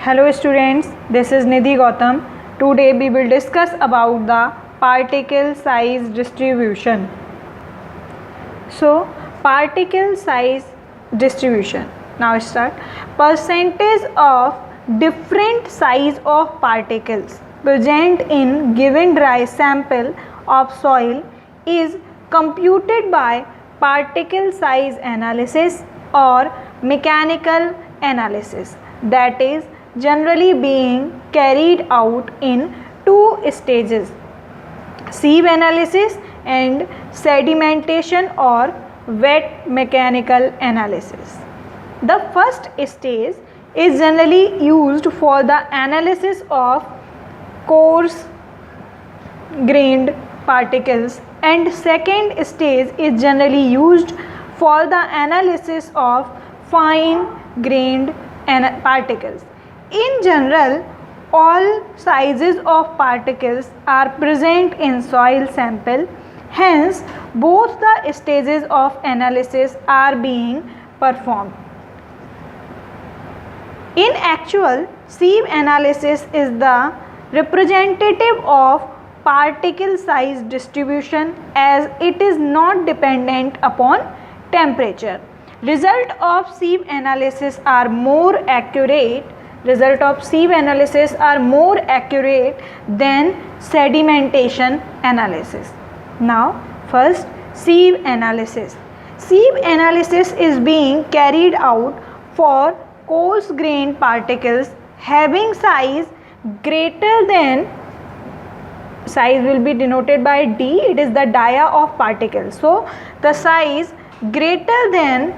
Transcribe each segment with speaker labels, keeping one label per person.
Speaker 1: Hello students, this is Nidhi Gautam. Today we will discuss about the particle size distribution. So, particle size distribution. Now start. Percentage of different size of particles present in given dry sample of soil is computed by particle size analysis or mechanical analysis, that is generally being carried out in two stages: sieve analysis and sedimentation or wet mechanical analysis. The first stage is generally used for the analysis of coarse grained particles, and second stage is generally used for the analysis of fine grained particles. In general, all sizes of particles are present in soil sample, hence both the stages of analysis are being performed. In actual, sieve analysis is the representative of particle size distribution as it is not dependent upon temperature. Result of sieve analysis are more accurate than sedimentation analysis. Now first, sieve analysis. Sieve analysis is being carried out for coarse grained particles having size greater than, size will be denoted by D, it is the dia of particles. So the size greater than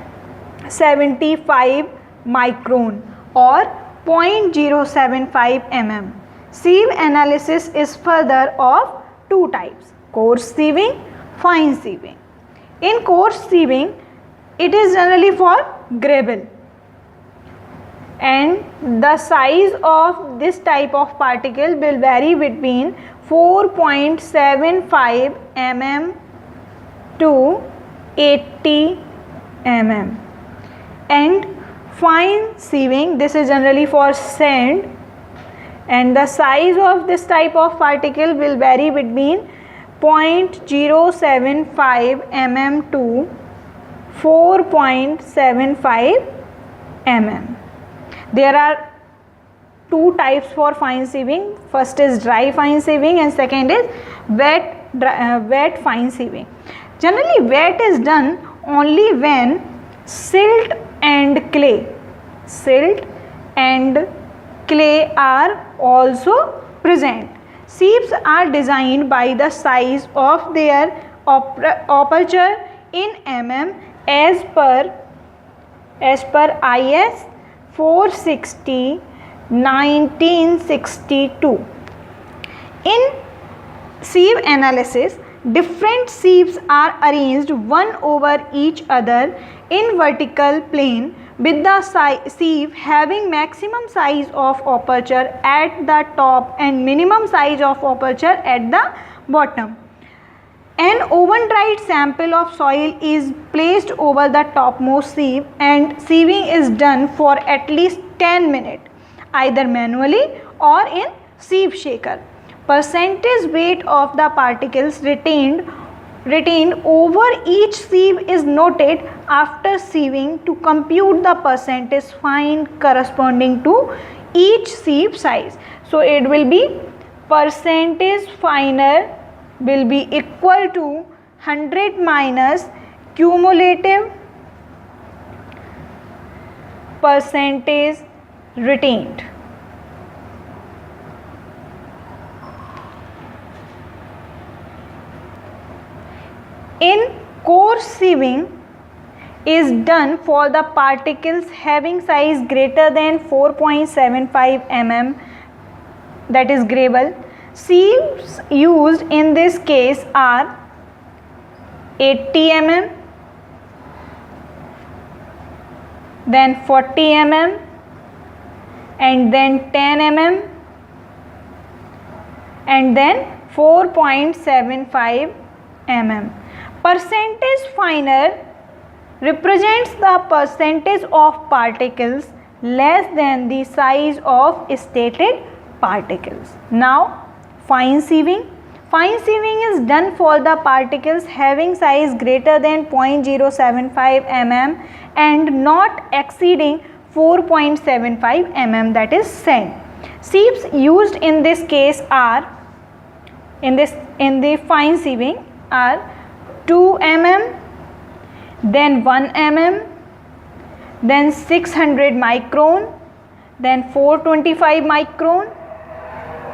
Speaker 1: 75 micron or 0.075 mm. Sieve analysis is further of two types: coarse sieving, fine sieving. In coarse sieving, it is generally for gravel, and the size of this type of particle will vary between 4.75 mm to 80 mm. And fine sieving, this is generally for sand, and the size of this type of particle will vary between 0.075 mm to 4.75 mm. There are two types for fine sieving. First is dry fine sieving and second is wet fine sieving. Generally, wet is done only when silt and clay are also present. Sieves are designed by the size of their aperture in mm as per IS 460 1962. In sieve analysis, different sieves are arranged one over each other in vertical plane, with the sieve having maximum size of aperture at the top and minimum size of aperture at the bottom. An oven dried sample of soil is placed over the topmost sieve and sieving is done for at least 10 minutes, either manually or in sieve shaker. Percentage weight of the particles retained over each sieve is noted after sieving to compute the percentage fine corresponding to each sieve size. So it will be percentage finer will be equal to 100 minus cumulative percentage retained. In coarse sieving is done for the particles having size greater than 4.75 mm, that is gravel. Sieves used in this case are 80 mm, then 40 mm, and then 10 mm, and then 4.75 mm. Percentage finer represents the percentage of particles less than the size of stated particles. Now, fine sieving. Fine sieving is done for the particles having size greater than 0.075 mm and not exceeding 4.75 mm, that is sand. Sieves used in this case are in the fine sieving are 2 mm, then 1 mm, then 600 micron, then 425 micron,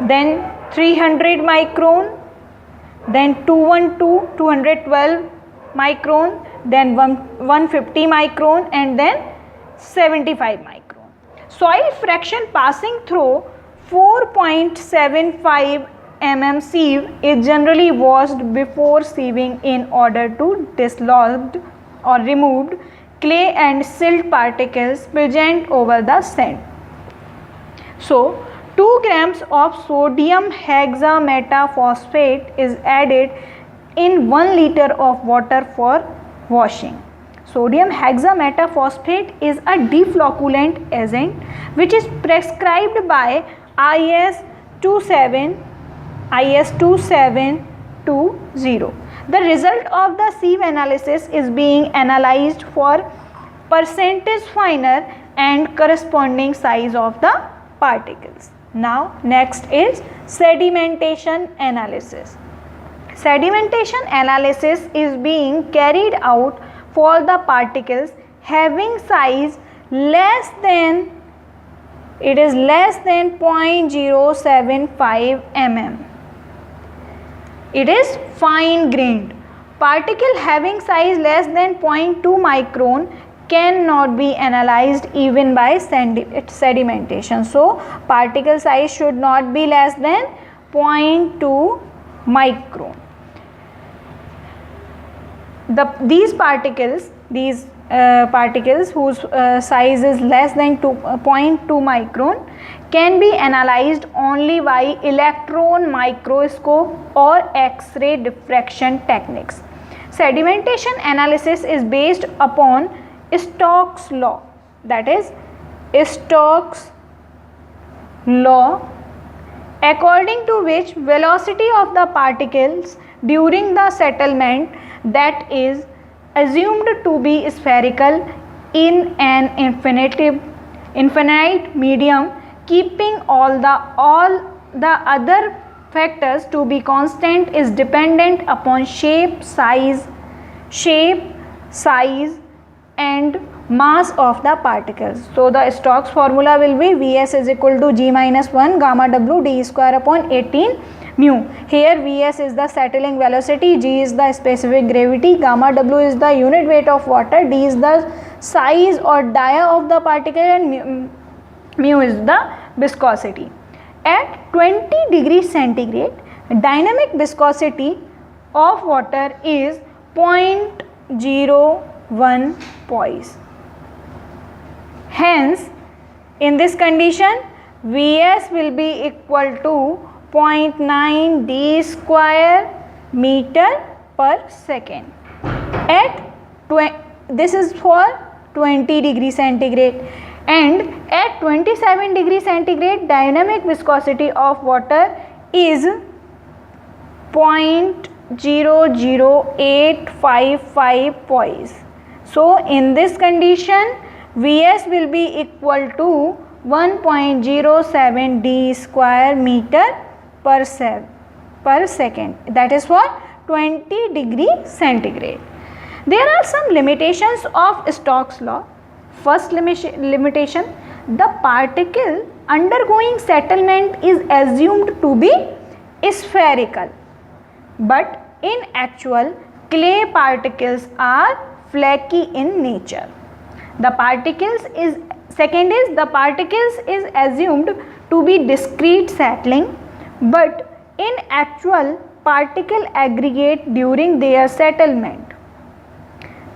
Speaker 1: then 300 micron, then 212 micron, then 150 micron, and then 75 micron. Soil fraction passing through 4.75 mm sieve is generally washed before sieving in order to dislodge or removed clay and silt particles present over the sand. So, 2 grams of sodium hexametaphosphate is added in 1 liter of water for washing. Sodium hexametaphosphate is a deflocculant agent which is prescribed by IS 2720. The result of the sieve analysis is being analyzed for percentage finer and corresponding size of the particles. Now, next is sedimentation analysis. Sedimentation analysis is being carried out for the particles having size less than 0.075 mm. It is fine grained. Particle having size less than 0.2 micron cannot be analyzed even by sedimentation. So, particle size should not be less than 0.2 micron. These particles whose size is less than 0.2 micron can be analyzed only by electron microscope or X-ray diffraction techniques. Sedimentation analysis is based upon Stokes law, that is Stokes law, according to which velocity of the particles during the settlement that is assumed to be spherical in an infinite medium, keeping all the other factors to be constant, is dependent upon shape, size and mass of the particles. So, the Stokes formula will be Vs is equal to G minus 1 gamma W d square upon 18 mu. Here Vs is the settling velocity, G is the specific gravity, gamma W is the unit weight of water, d is the size or dia of the particle, and mu is the viscosity. At 20 degrees centigrade, dynamic viscosity of water is 0.01 poise. Hence, in this condition, Vs will be equal to 0.9 d square meter per second. This is for 20 degrees centigrade, and at 27 degrees centigrade dynamic viscosity of water is 0.00855 poise. So, in this condition, Vs will be equal to 1.07 d square meter per second, that is for 20 degree centigrade. There are some limitations of Stokes law. First limitation, the particle undergoing settlement is assumed to be spherical, but in actual clay particles are flaky in nature. The particles is assumed to be discrete settling, but in actual particle aggregate during their settlement.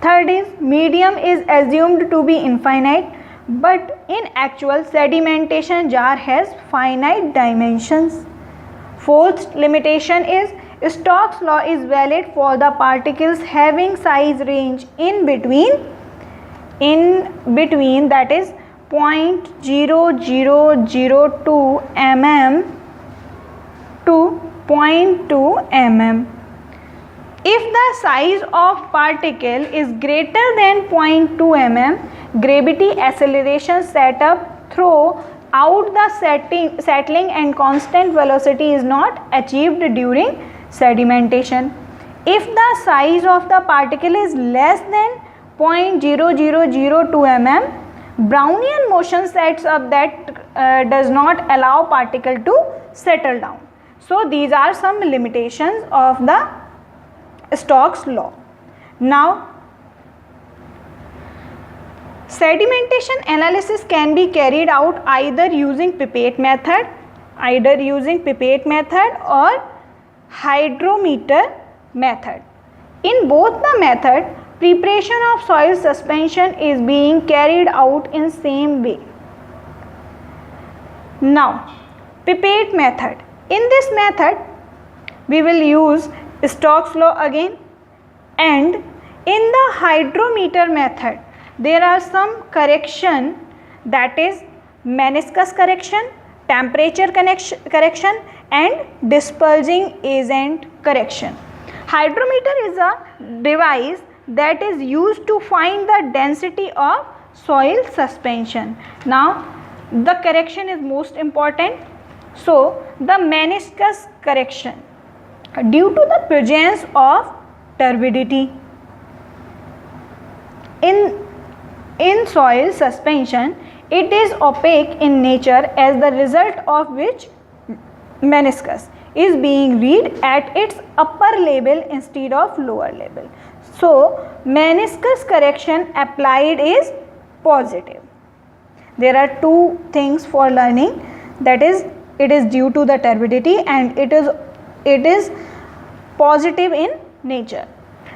Speaker 1: Third is medium is assumed to be infinite, but in actual sedimentation jar has finite dimensions. Fourth limitation is Stokes law is valid for the particles having size range in between, that is 0.0002 mm to 0.2 mm. If the size of particle is greater than 0.2 mm, gravity acceleration set up throughout the settling and constant velocity is not achieved during sedimentation. If the size of the particle is less than 0.0002 mm, Brownian motion sets up that does not allow particle to settle down. So these are some limitations of the Stokes law. Now, sedimentation analysis can be carried out either using pipette method or hydrometer method. In both the method, preparation of soil suspension is being carried out in same way. Now, pipette method. In this method, we will use Stokes law again, and in the hydrometer method, there are some correction, that is meniscus correction, temperature correction and dispersing agent correction. Hydrometer is a device that is used to find the density of soil suspension. Now, the correction is most important. So, the meniscus correction, due to the presence of turbidity in soil suspension, it is opaque in nature, as the result of which meniscus is being read at its upper level instead of lower level. So, meniscus correction applied is positive. There are two things for learning, that is, it is due to the turbidity and it is positive in nature.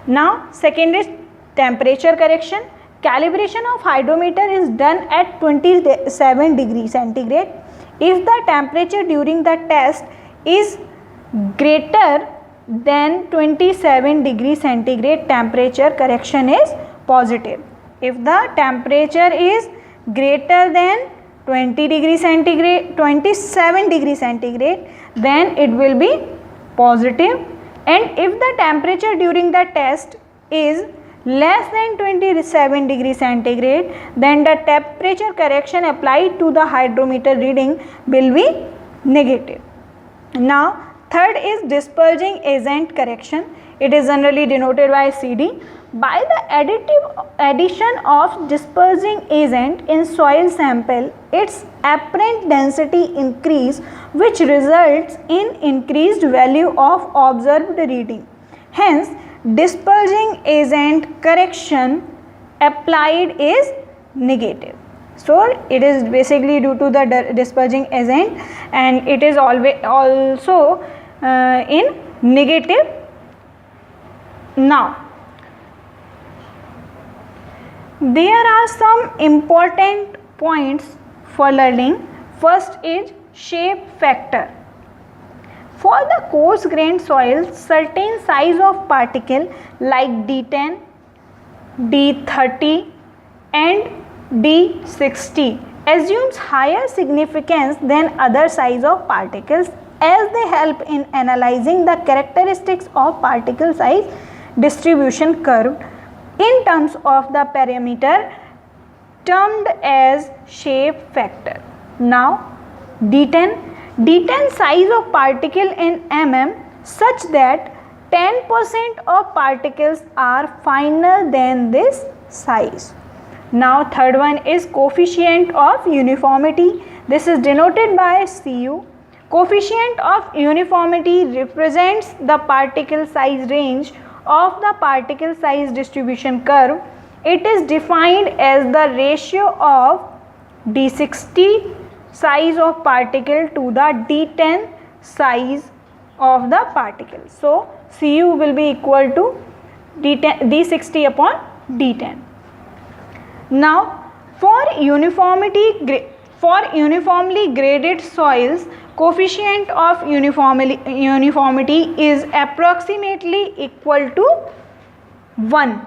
Speaker 1: Now, second is temperature correction. Calibration of hydrometer is done at 27 degrees centigrade. If the temperature during the test is greater than 27 degrees centigrade, temperature correction is positive. If the temperature is greater than 27 degrees centigrade, then it will be positive. And if the temperature during the test is less than 27 degrees centigrade, then the temperature correction applied to the hydrometer reading will be negative. Now, third is dispersing agent correction. It is generally denoted by CD. By the addition of dispersing agent in soil sample, its apparent density increase, which results in increased value of observed reading. Hence, dispersing agent correction applied is negative. So, it is basically due to the dispersing agent, and it is also in negative. Now, there are some important points for learning. First is shape factor. For the coarse grained soil, certain size of particle like D10, D30 and D60 assumes higher significance than other size of particles, as they help in analyzing the characteristics of particle size distribution curve in terms of the parameter termed as shape factor. Now, D10 size of particle in mm such that 10% of particles are finer than this size. Now, third one is coefficient of uniformity. This is denoted by Cu. Coefficient of uniformity represents the particle size range of the particle size distribution curve. It is defined as the ratio of D60 size of particle to the D10 size of the particle. So, Cu will be equal to D60 upon D10. Now, for uniformly graded soils, coefficient of uniformity is approximately equal to 1.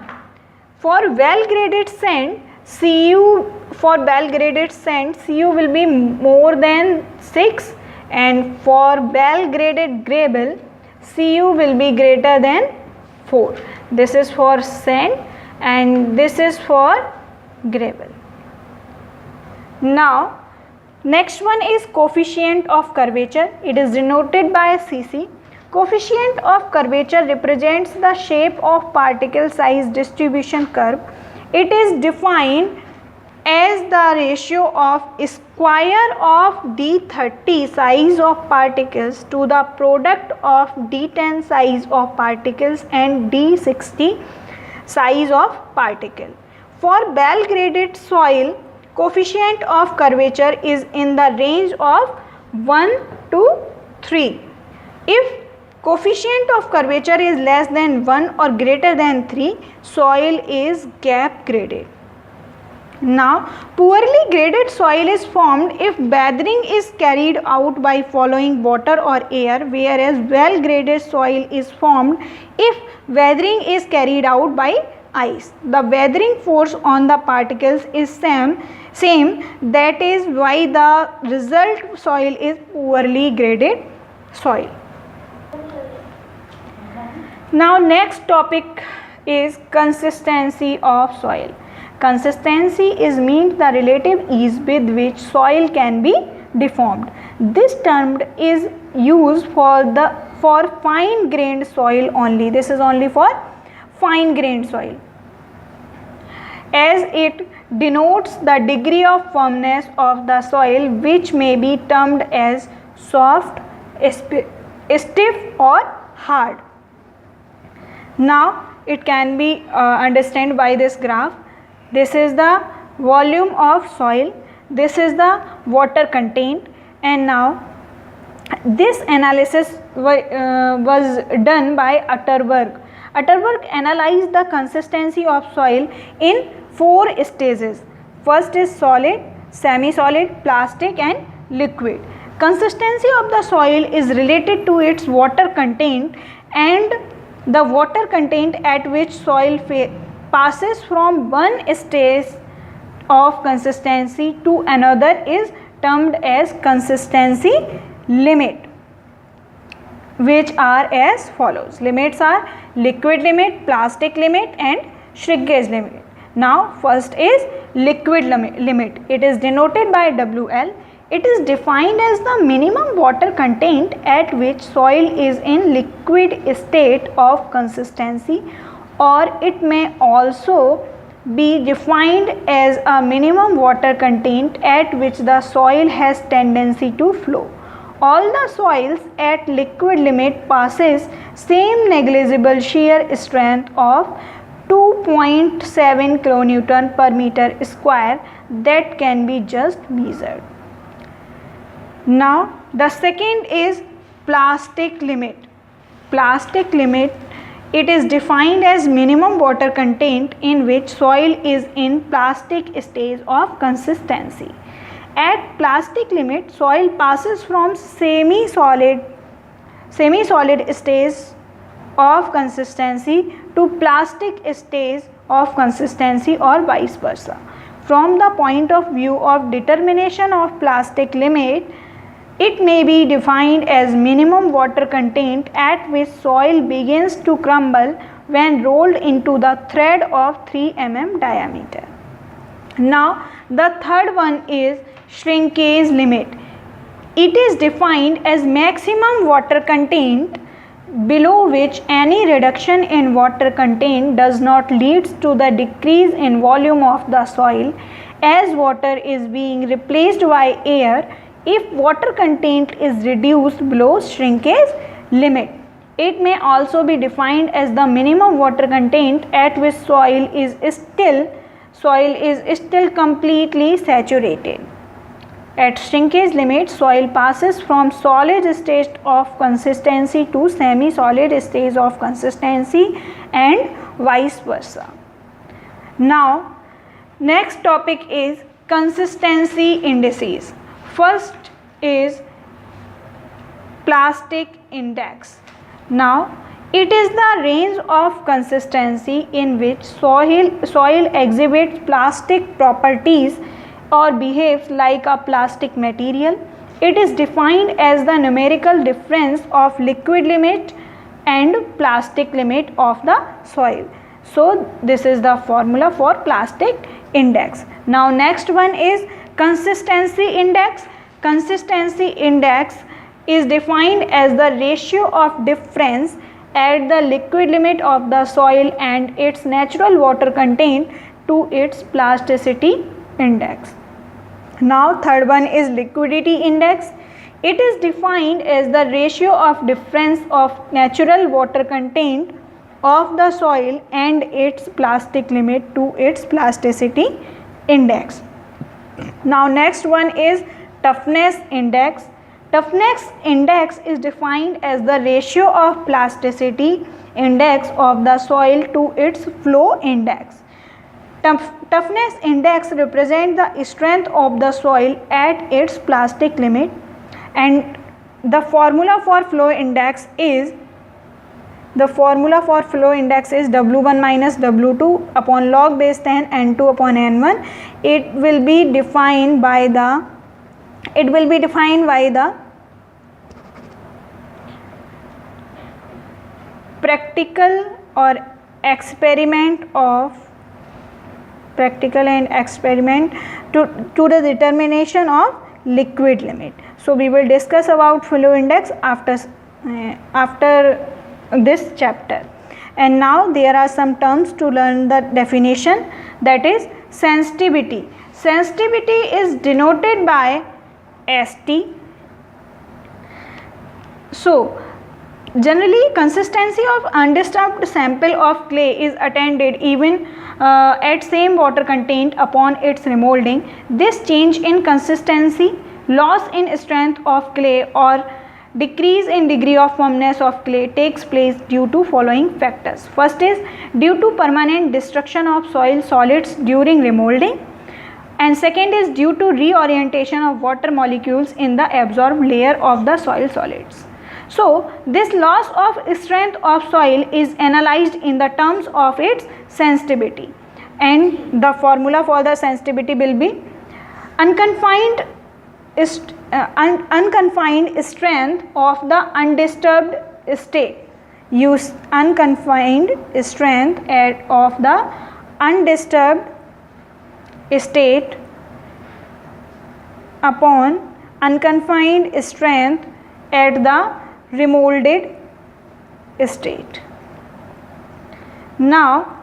Speaker 1: For well graded sand, Cu for well graded sand, Cu will be more than 6, and for well graded gravel, Cu will be greater than 4. This is for sand and this is for gravel. Now next one is coefficient of curvature. It is denoted by Cc. Coefficient of curvature represents the shape of particle size distribution curve. It is defined as the ratio of square of d30 size of particles to the product of d10 size of particles and d60 size of particle. For well graded soil, coefficient of curvature is in the range of 1 to 3. If coefficient of curvature is less than 1 or greater than 3, soil is gap graded. Now, poorly graded soil is formed if weathering is carried out by following water or air, whereas well graded soil is formed if weathering is carried out by ice. The weathering force on the particles is same, that is why the result soil is poorly graded soil. Now next topic is consistency of soil. Consistency is means the relative ease with which soil can be deformed. This term is used for fine grained soil only. This is only for fine grained soil, as it denotes the degree of firmness of the soil, which may be termed as soft, stiff or hard. Now it can be understood by this graph. This is the volume of soil, this is the water content, and now this analysis was done by Atterberg. Atterberg analyzed the consistency of soil in 4 stages. First is solid, semi-solid, plastic and liquid. Consistency of the soil is related to its water content, and the water content at which soil passes from one stage of consistency to another is termed as consistency limit, which are as follows. Limits are liquid limit, plastic limit and shrinkage limit. Now first is liquid limit. It is denoted by WL. It is defined as the minimum water content at which soil is in liquid state of consistency, or it may also be defined as a minimum water content at which the soil has tendency to flow. All the soils at liquid limit passes same negligible shear strength of 2.7 kN per meter square that can be just measured. Now the second is plastic limit. Plastic limit, it is defined as minimum water content in which soil is in plastic stage of consistency. At plastic limit, soil passes from semi-solid stage of consistency to plastic stage of consistency or vice versa. From the point of view of determination of plastic limit, it may be defined as minimum water content at which soil begins to crumble when rolled into the thread of 3 mm diameter. Now the third one is shrinkage limit. It is defined as maximum water content below which any reduction in water content does not lead to the decrease in volume of the soil as water is being replaced by air. If water content is reduced below shrinkage limit, it may also be defined as the minimum water content at which soil is still completely saturated. At shrinkage limit, soil passes from solid stage of consistency to semi-solid stage of consistency and vice versa. Now, next topic is consistency indices. First is plastic index. Now, It is the range of consistency in which soil exhibits plastic properties or behaves like a plastic material. It is defined as the numerical difference of liquid limit and plastic limit of the soil. So this is the formula for plastic index. Now next one is consistency index. Consistency index is defined as the ratio of difference at the liquid limit of the soil and its natural water content to its plasticity index. Now third one is liquidity index. It is defined as the ratio of difference of natural water content of the soil and its plastic limit to its plasticity index. Now next one is toughness index. Toughness index is defined as the ratio of plasticity index of the soil to its flow index. Toughness index represents the strength of the soil at its plastic limit, and the formula for flow index is W1 minus W2 upon log base 10 N2 upon N1. It will be defined by the practical and experiment to the determination of liquid limit. So we will discuss about flow index after this chapter. And now there are some terms to learn the definition, that is sensitivity. Sensitivity is denoted by ST. So generally consistency of undisturbed sample of clay is attained even at same water content upon its remolding. This change in consistency, loss in strength of clay or decrease in degree of firmness of clay takes place due to following factors. First is due to permanent destruction of soil solids during remolding, and second is due to reorientation of water molecules in the absorbed layer of the soil solids. So this loss of strength of soil is analyzed in the terms of its sensitivity, and the formula for the sensitivity will be unconfined strength of the undisturbed state. Use unconfined strength of the undisturbed state upon unconfined strength at the remolded state. Now,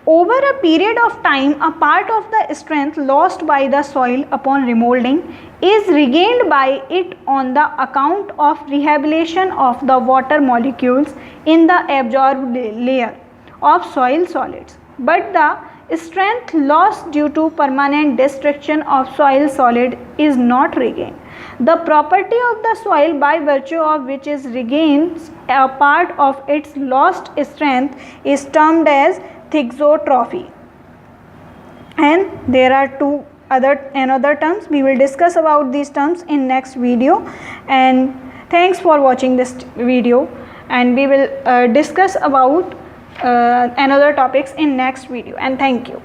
Speaker 1: over a period of time, a part of the strength lost by the soil upon remolding is regained by it on the account of rehabilitation of the water molecules in the absorbed layer of soil solids. But the strength lost due to permanent destruction of soil solid is not regained. The property of the soil by virtue of which is regains a part of its lost strength is termed as thixotrophy. And there are another terms. We will discuss about these terms in next video, and thanks for watching this video, and we will discuss about another topics in next video, and thank you.